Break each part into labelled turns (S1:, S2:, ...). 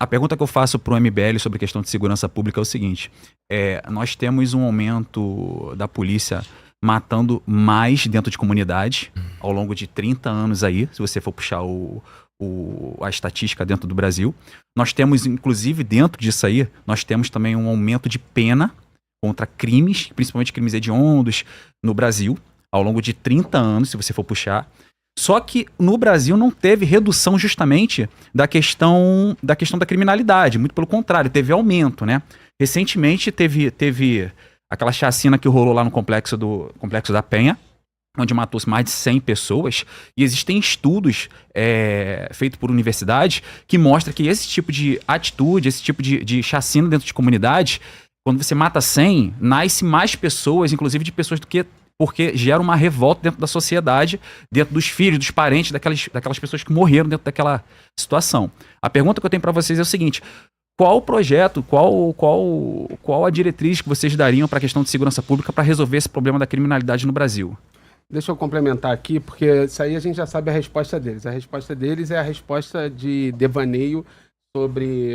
S1: A pergunta que eu faço para o MBL sobre a questão de segurança pública é o seguinte: nós temos um aumento da polícia matando mais dentro de comunidade ao longo de 30 anos aí, se você for puxar a estatística dentro do Brasil. Nós temos, inclusive, dentro disso aí, nós temos também um aumento de pena contra crimes, principalmente crimes hediondos, no Brasil, ao longo de 30 anos, se você for puxar. Só que no Brasil não teve redução justamente da questão da criminalidade, muito pelo contrário, teve aumento, né? Recentemente teve aquela chacina que rolou lá no Complexo da Penha, onde matou-se mais de 100 pessoas, e existem estudos feitos por universidades que mostram que esse tipo de atitude, esse tipo de chacina dentro de comunidade, quando você mata 100, nasce mais pessoas, inclusive de pessoas porque gera uma revolta dentro da sociedade, dentro dos filhos, dos parentes, daquelas pessoas que morreram dentro daquela situação. A pergunta que eu tenho para vocês é o seguinte: qual o projeto, qual a diretriz que vocês dariam para a questão de segurança pública para resolver esse problema da criminalidade no Brasil?
S2: Deixa eu complementar aqui, porque isso aí a gente já sabe a resposta deles. A resposta deles é a resposta de devaneio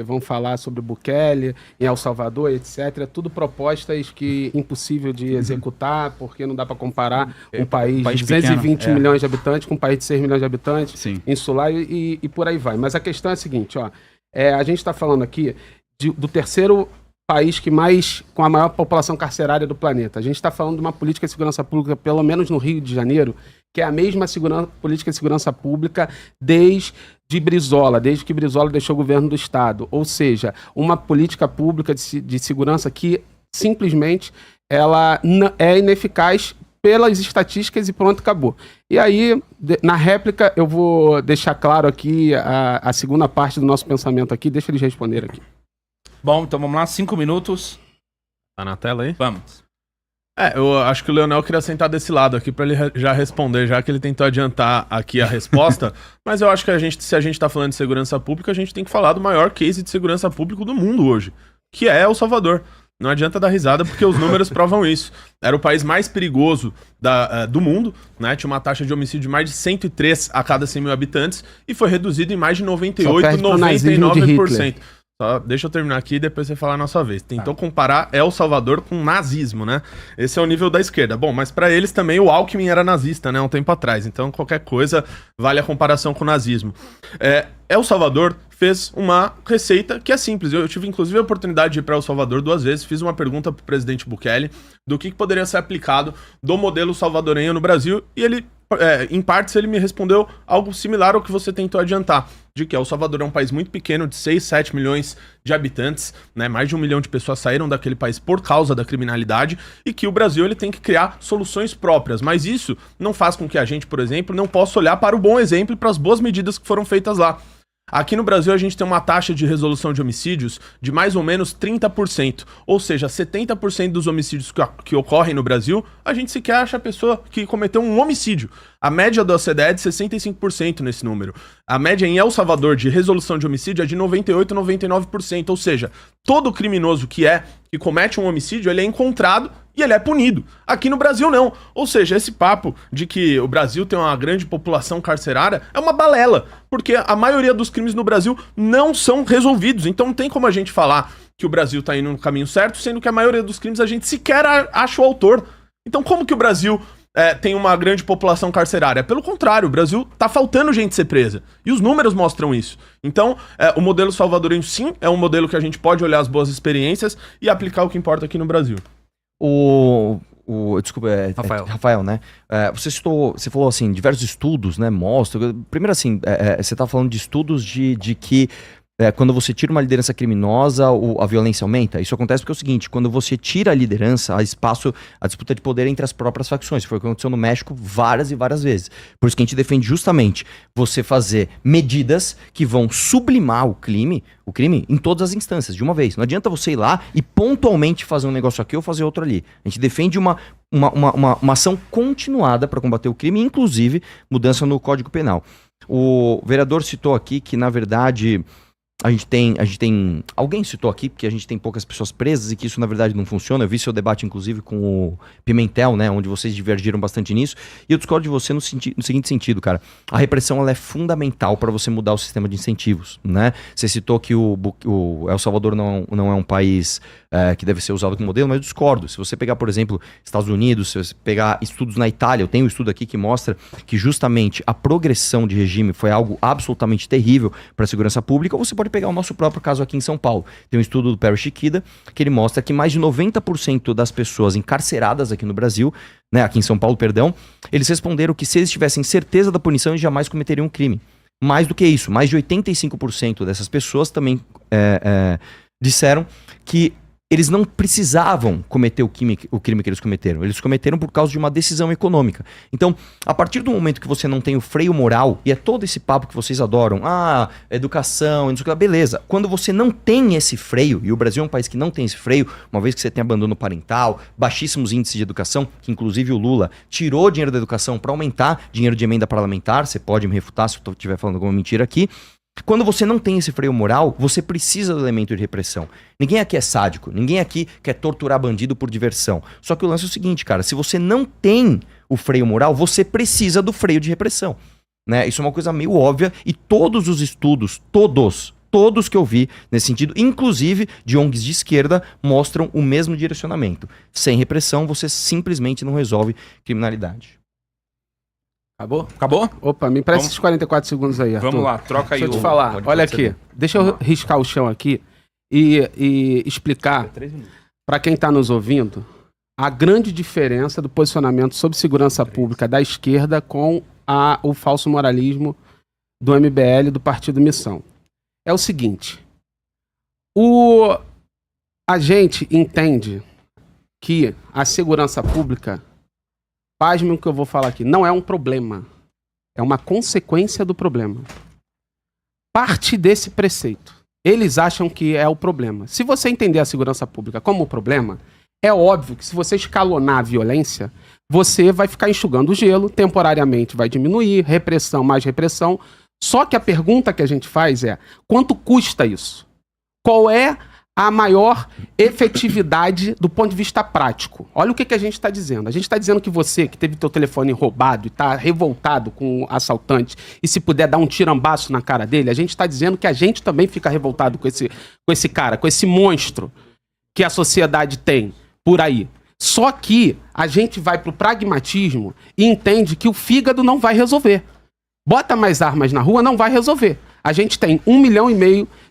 S2: vamos falar sobre Bukele, em El Salvador, etc. Tudo propostas que impossível de executar, porque não dá para comparar um país de 220 pequeno, milhões de habitantes com um país de 6 milhões de habitantes, sim, insular e por aí vai. Mas a questão é a seguinte, a gente está falando aqui do terceiro país com a maior população carcerária do planeta. A gente está falando de uma política de segurança pública, pelo menos no Rio de Janeiro, que é a mesma política de segurança pública desde que Brizola deixou o governo do Estado. Ou seja, uma política pública de segurança que simplesmente ela é ineficaz pelas estatísticas e pronto, acabou. E aí, na réplica, eu vou deixar claro aqui a segunda parte do nosso pensamento aqui. Deixa eles responder aqui.
S3: Bom, então vamos lá, 5 minutos.
S4: Tá na tela aí?
S3: Vamos.
S4: Eu acho que o Leonel queria sentar desse lado aqui pra ele já responder, já que ele tentou adiantar aqui a resposta. Mas eu acho que se a gente tá falando de segurança pública, a gente tem que falar do maior case de segurança pública do mundo hoje, que é El Salvador. Não adianta dar risada, porque os números provam isso. Era o país mais perigoso do mundo, né? Tinha uma taxa de homicídio de mais de 103 a cada 100 mil habitantes e foi reduzido em mais de 98, 99%. Só deixa eu terminar aqui e depois você falar a nossa vez. Tentou comparar El Salvador com nazismo, né? Esse é o nível da esquerda. Bom, mas pra eles também o Alckmin era nazista, né? Um tempo atrás. Então qualquer coisa vale a comparação com o nazismo. El Salvador fez uma receita que é simples. Eu tive inclusive a oportunidade de ir para El Salvador 2 vezes. Fiz uma pergunta pro presidente Bukele do que poderia ser aplicado do modelo salvadorenho no Brasil. E ele, em partes, ele me respondeu algo similar ao que você tentou adiantar. De que El Salvador é um país muito pequeno, de 6, 7 milhões de habitantes, né? Mais de 1 milhão de pessoas saíram daquele país por causa da criminalidade, e que o Brasil ele tem que criar soluções próprias. Mas isso não faz com que a gente, por exemplo, não possa olhar para o bom exemplo e para as boas medidas que foram feitas lá. Aqui no Brasil a gente tem uma taxa de resolução de homicídios de mais ou menos 30%, ou seja, 70% dos homicídios que ocorrem no Brasil, a gente sequer acha a pessoa que cometeu um homicídio. A média da OCDE é de 65% nesse número. A média em El Salvador de resolução de homicídio é de 98%, 99%, ou seja, todo criminoso que comete um homicídio, ele é encontrado e ele é punido. Aqui no Brasil não. Ou seja, esse papo de que o Brasil tem uma grande população carcerária é uma balela, porque a maioria dos crimes no Brasil não são resolvidos. Então não tem como a gente falar que o Brasil tá indo no caminho certo, sendo que a maioria dos crimes a gente sequer acha o autor. Então como que o Brasil tem uma grande população carcerária? Pelo contrário, o Brasil tá faltando gente ser presa. E os números mostram isso. Então, o modelo salvadorenho, sim, é um modelo que a gente pode olhar as boas experiências e aplicar o que importa aqui no Brasil.
S5: Desculpa, Rafael, né? Você falou assim, diversos estudos, né? Mostram. Primeiro, assim, você tá falando de estudos de que quando você tira uma liderança criminosa, a violência aumenta. Isso acontece porque é o seguinte: quando você tira a liderança, há espaço, a disputa de poder entre as próprias facções. Foi o que aconteceu no México várias e várias vezes. Por isso que a gente defende justamente você fazer medidas que vão sublimar o crime em todas as instâncias, de uma vez. Não adianta você ir lá e pontualmente fazer um negócio aqui ou fazer outro ali. A gente defende uma ação continuada para combater o crime, inclusive mudança no Código Penal. O vereador citou aqui que, na verdade, a gente tem. Alguém citou aqui que a gente tem poucas pessoas presas e que isso na verdade não funciona. Eu vi seu debate, inclusive, com o Pimentel, né? Onde vocês divergiram bastante nisso. E eu discordo de você no seguinte sentido, cara. A repressão ela é fundamental para você mudar o sistema de incentivos, né? Você citou que o El Salvador não é um país que deve ser usado como modelo, mas eu discordo. Se você pegar, por exemplo, Estados Unidos, se você pegar estudos na Itália, eu tenho um estudo aqui que mostra que justamente a progressão de regime foi algo absolutamente terrível para a segurança pública. Ou você pode pegar o nosso próprio caso aqui em São Paulo. Tem um estudo do Perry Chiquida que ele mostra que mais de 90% das pessoas encarceradas aqui no Brasil, né, aqui em São Paulo, perdão, eles responderam que se eles tivessem certeza da punição, eles jamais cometeriam um crime. Mais do que isso, mais de 85% dessas pessoas também disseram que eles não precisavam cometer o crime que eles cometeram. Eles cometeram por causa de uma decisão econômica. Então, a partir do momento que você não tem o freio moral, e é todo esse papo que vocês adoram, educação, não sei o que lá, beleza. Quando você não tem esse freio, e o Brasil é um país que não tem esse freio, uma vez que você tem abandono parental, baixíssimos índices de educação, que inclusive o Lula tirou dinheiro da educação para aumentar dinheiro de emenda parlamentar, você pode me refutar se eu estiver falando alguma mentira aqui. Quando você não tem esse freio moral, você precisa do elemento de repressão. Ninguém aqui é sádico, ninguém aqui quer torturar bandido por diversão. Só que o lance é o seguinte, cara, se você não tem o freio moral, você precisa do freio de repressão, né? Isso é uma coisa meio óbvia e todos os estudos, todos que eu vi nesse sentido, inclusive de ONGs de esquerda, mostram o mesmo direcionamento. Sem repressão, você simplesmente não resolve criminalidade.
S3: Acabou? Acabou?
S2: Opa, me empresta esses 44 segundos aí, Arthur.
S3: Vamos lá, troca aí.
S2: Deixa eu te falar, olha aqui. Deixa eu riscar o chão aqui e explicar para quem está nos ouvindo a grande diferença do posicionamento sobre segurança pública da esquerda com o falso moralismo do MBL, do Partido Missão. É o seguinte, a gente entende que a segurança pública, pasme o que eu vou falar aqui, não é um problema, é uma consequência do problema. Parte desse preceito, eles acham que é o problema. Se você entender a segurança pública como o problema, é óbvio que se você escalonar a violência, você vai ficar enxugando o gelo, temporariamente vai diminuir, repressão mais repressão. Só que a pergunta que a gente faz é, quanto custa isso? Qual é a maior efetividade do ponto de vista prático? Olha o que a gente está dizendo. A gente está dizendo que você, que teve teu telefone roubado e está revoltado com o assaltante, e se puder dar um tirambaço na cara dele, a gente está dizendo que a gente também fica revoltado com esse cara, com esse monstro que a sociedade tem por aí. Só que a gente vai pro pragmatismo e entende que o fígado não vai resolver. Bota mais armas na rua, não vai resolver. A gente tem 1,5 milhão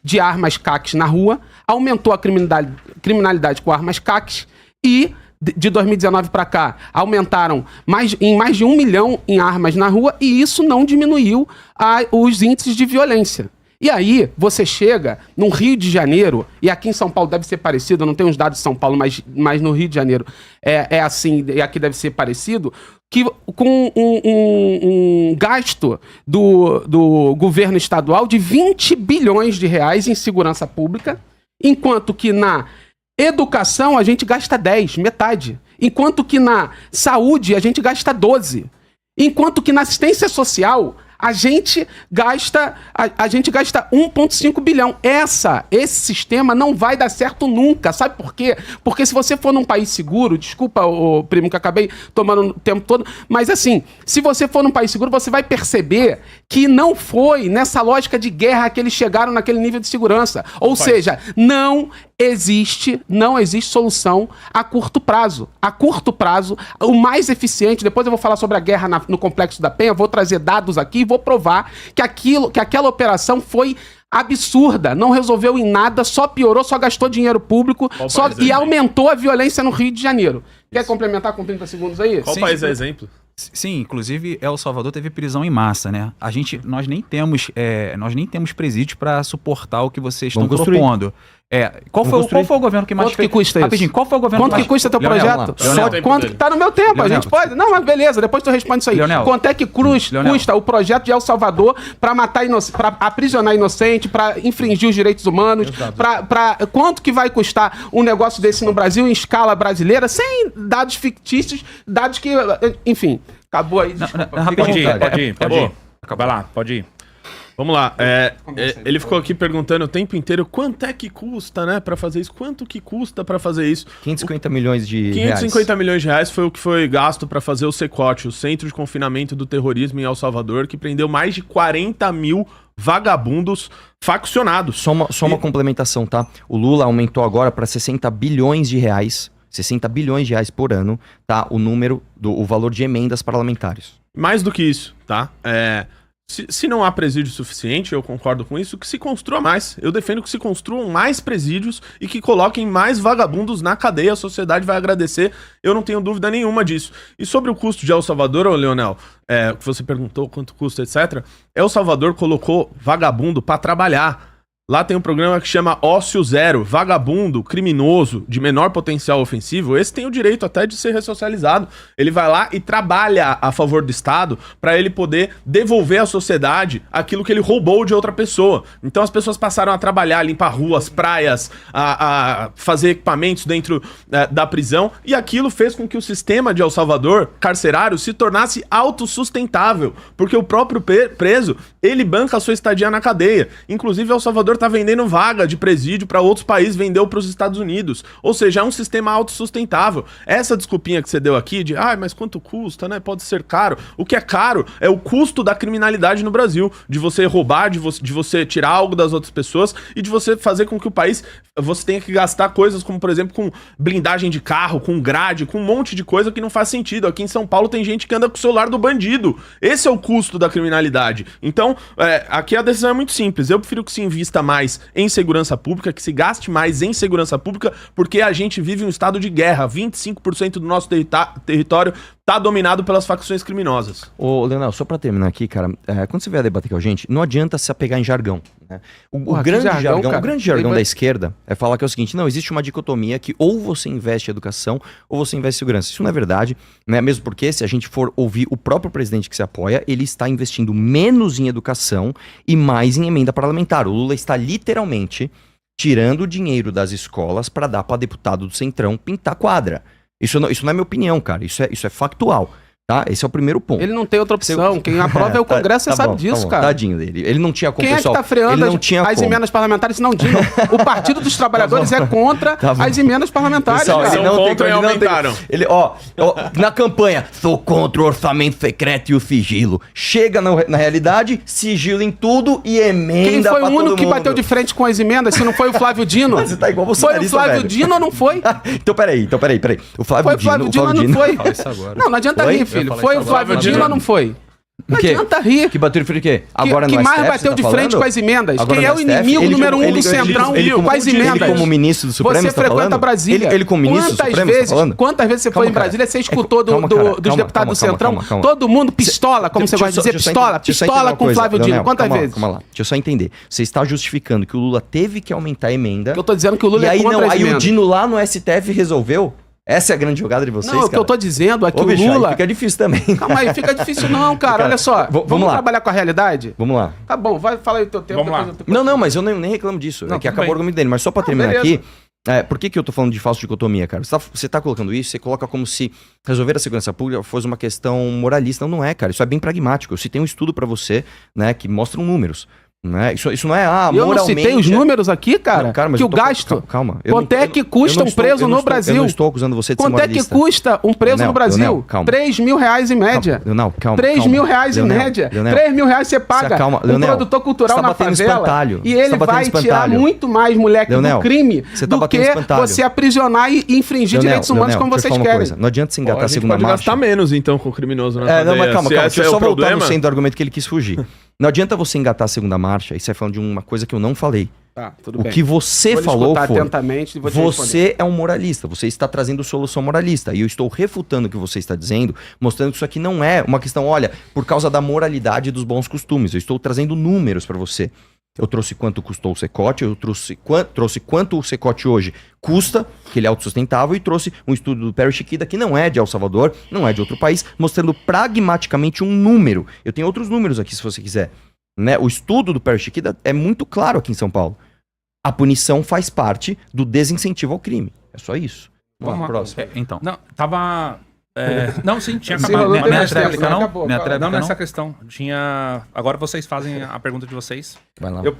S2: de armas CACs na rua, aumentou a criminalidade com armas CACs e, de 2019 para cá, aumentaram em mais de 1 milhão em armas na rua e isso não diminuiu os índices de violência. E aí, você chega no Rio de Janeiro, e aqui em São Paulo deve ser parecido, eu não tenho os dados de São Paulo, mas no Rio de Janeiro é assim, e aqui deve ser parecido, que com um gasto do governo estadual de 20 bilhões de reais em segurança pública, enquanto que na educação a gente gasta 10, metade. Enquanto que na saúde a gente gasta 12. Enquanto que na assistência social a gente gasta 1,5 bilhão. Esse sistema não vai dar certo nunca. Sabe por quê? Porque se você for num país seguro, desculpa, o primo, que acabei tomando o tempo todo, mas assim, se você for num país seguro, você vai perceber que não foi nessa lógica de guerra que eles chegaram naquele nível de segurança. Ou seja, não existe solução a curto prazo. A curto prazo, o mais eficiente, depois eu vou falar sobre a guerra no Complexo da Penha, vou trazer dados aqui e vou provar que aquela operação foi absurda, não resolveu em nada, só piorou, só gastou dinheiro público e aumentou a violência no Rio de Janeiro. Quer complementar com 30 segundos aí?
S4: Qual país é exemplo?
S1: Sim, inclusive El Salvador teve prisão em massa, né? Nós nem temos presídio para suportar o que vocês estão propondo. Qual foi o governo que mais
S2: fez? Quanto que custa isso?
S1: Rapidinho, qual foi o governo
S2: que custa teu projeto? Quanto que tá no meu tempo, a gente pode... Não, mas beleza, depois tu responde isso aí.
S1: Leonel,
S2: quanto é que custa o projeto de El Salvador para para aprisionar inocente, para infringir os direitos humanos, quanto que vai custar um negócio desse no Brasil em escala brasileira, sem dados fictícios, dados que... Enfim, acabou aí, desculpa.
S3: Pode ir. Vai lá, pode ir.
S4: Vamos lá. Ele ficou aqui perguntando o tempo inteiro quanto é que custa, né, pra fazer isso? Quanto que custa pra fazer isso?
S5: 550 milhões de
S4: 550 milhões de reais foi o que foi gasto pra fazer o CECOT, o Centro de Confinamento do Terrorismo em El Salvador, que prendeu mais de 40 mil vagabundos faccionados.
S5: Só uma complementação, tá? O Lula aumentou agora para 60 bilhões de reais. 60 bilhões de reais por ano, tá? O valor de emendas parlamentares.
S4: Mais do que isso, tá? Se não há presídio suficiente, eu concordo com isso, que se construa mais. Eu defendo que se construam mais presídios e que coloquem mais vagabundos na cadeia. A sociedade vai agradecer, eu não tenho dúvida nenhuma disso. E sobre o custo de El Salvador, ô Leonel, que você perguntou quanto custa, etc. El Salvador colocou vagabundo pra trabalhar. Lá tem um programa que chama Ócio Zero. Vagabundo, criminoso, de menor potencial ofensivo, esse tem o direito até de ser ressocializado. Ele vai lá e trabalha a favor do Estado para ele poder devolver à sociedade aquilo que ele roubou de outra pessoa. Então as pessoas passaram a trabalhar, limpar ruas, praias, a fazer equipamentos dentro da prisão, e aquilo fez com que o sistema de El Salvador, carcerário, se tornasse autossustentável, porque o próprio preso, ele banca a sua estadia na cadeia. Inclusive El Salvador tá vendendo vaga de presídio para outros países, vendeu para os Estados Unidos. Ou seja, é um sistema autossustentável. Essa desculpinha que você deu aqui de, mas quanto custa, né? Pode ser caro. O que é caro é o custo da criminalidade no Brasil, de você roubar, de você tirar algo das outras pessoas e de você fazer com que o país, você tenha que gastar coisas como, por exemplo, com blindagem de carro, com grade, com um monte de coisa que não faz sentido. Aqui em São Paulo tem gente que anda com o celular do bandido. Esse é o custo da criminalidade. Então, aqui a decisão é muito simples. Eu prefiro que se invista mais em segurança pública, que se gaste mais em segurança pública, porque a gente vive um estado de guerra. 25% do nosso território tá dominado pelas facções criminosas.
S5: Ô, Leonel, só pra terminar aqui, cara, quando você vier debater com a gente, não adianta se apegar em jargão, né? O grande jargão da esquerda é falar que é o seguinte: não, existe uma dicotomia que ou você investe em educação ou você investe em segurança. Isso não é verdade, né? Mesmo porque, se a gente for ouvir o próprio presidente que se apoia, ele está investindo menos em educação e mais em emenda parlamentar. O Lula está literalmente tirando o dinheiro das escolas para dar para deputado do Centrão pintar quadra. Isso não é minha opinião, cara. Isso é factual. Tá? Esse é o primeiro ponto.
S2: Ele não tem outra opção. Quem aprova é o Congresso, você sabe disso, cara.
S5: Tadinho dele. Ele não tinha como,
S2: Quem
S5: pessoal.
S2: É que tá freando as emendas parlamentares? Não, Dino. O Partido dos Trabalhadores é contra as emendas parlamentares.
S5: Pessoal,
S2: cara.
S4: Eles são contra e aumentaram.
S5: Na campanha, sou contra o orçamento secreto e o sigilo. Chega na realidade, sigilo em tudo e emenda.
S2: Quem foi o único que bateu de frente com as emendas, se não foi o Flávio Dino?
S5: Você tá igual você.
S2: Foi o Flávio Dino ou não foi?
S5: Então, peraí. O Flávio Dino
S2: ou não foi?
S1: Fala isso agora.
S2: Não adianta rir, filho. Foi o Flávio Dino ou não foi? Não adianta rir.
S5: Que bateu de frente o quê? Agora
S2: que mais bateu de frente com as emendas? Quem é o inimigo número um do Centrão com as emendas?
S5: Ele como ministro do Supremo
S2: Você frequenta Brasília.
S5: Ele como ministro do Supremo está falando?
S2: Quantas vezes você foi em Brasília, você escutou dos deputados do Centrão? Todo mundo pistola, como você gosta de dizer, pistola com Flávio Dino. Quantas vezes?
S5: Calma lá, deixa eu só entender. Você está justificando que o Lula teve que aumentar a emenda.
S2: Eu tô dizendo que o Lula é contra as emendas.
S5: Aí o Dino lá no STF resolveu? Essa é a grande jogada de vocês,
S2: não,
S5: cara?
S2: O que eu tô dizendo é que o Lula...
S5: Fica difícil também.
S2: Calma aí, fica difícil não, cara. Olha só, vamos trabalhar com a realidade?
S5: Vamos lá.
S2: Tá bom, vai falar aí o teu tempo.
S3: Vamos lá.
S5: Não, mas eu nem reclamo disso. É que acabou o argumento dele. Mas só pra terminar aqui, por que eu tô falando de falsa dicotomia, cara? Você tá colocando isso, você coloca como se resolver a segurança pública fosse uma questão moralista. Não é, cara. Isso é bem pragmático. Eu citei um estudo pra você, né, que mostram números. Né? Isso não é, moralmente...
S2: Eu não citei os números aqui, cara,
S5: não, cara, mas
S2: que o gasto...
S5: Calma.
S2: Quanto é que custa um preso no Brasil?
S5: Eu não estou acusando você de ser moralista.
S2: Quanto é que custa um preso no Brasil? 3 mil reais em média.
S5: Leonel, calma.
S2: 3 mil reais em média. 3 mil reais você paga um produtor cultural na favela e ele vai tirar muito mais moleque do crime do que você aprisionar e infringir direitos humanos como vocês querem.
S5: Não adianta se engatar a segunda marcha.
S4: Pode gastar menos, então, com o criminoso na cadeia.
S5: Não, mas calma. Deixa eu só voltar no centro do argumento que ele quis fugir. Não adianta você engatar a segunda marcha e sair falando de uma coisa que eu não falei.
S2: Tá, tudo bem.
S5: O que você falou foi,
S2: atentamente,
S5: você é um moralista, você está trazendo solução moralista. E eu estou refutando o que você está dizendo, mostrando que isso aqui não é uma questão, olha, por causa da moralidade e dos bons costumes. Eu estou trazendo números para você. Eu trouxe quanto custou o CECOT, eu trouxe quanto o CECOT hoje custa, que ele é autossustentável, e trouxe um estudo do Perry Chiquida, que não é de El Salvador, não é de outro país, mostrando pragmaticamente um número. Eu tenho outros números aqui, se você quiser. Né? O estudo do Perry Chiquida é muito claro aqui em São Paulo. A punição faz parte do desincentivo ao crime. É só isso.
S3: Vamos lá.
S5: Próximo.
S1: Então.
S3: Não, tava Não, sim, tinha
S2: Se
S3: acabado.
S2: rolou,
S1: Não
S2: tem
S1: é
S2: mais
S1: tréplica,
S2: tempo,
S1: não?
S2: acabou,
S1: Não é
S2: fala.
S1: tréplica,
S3: Não
S1: não?
S3: nessa questão. Agora vocês fazem a pergunta de vocês.
S5: Vai lá.
S4: Eu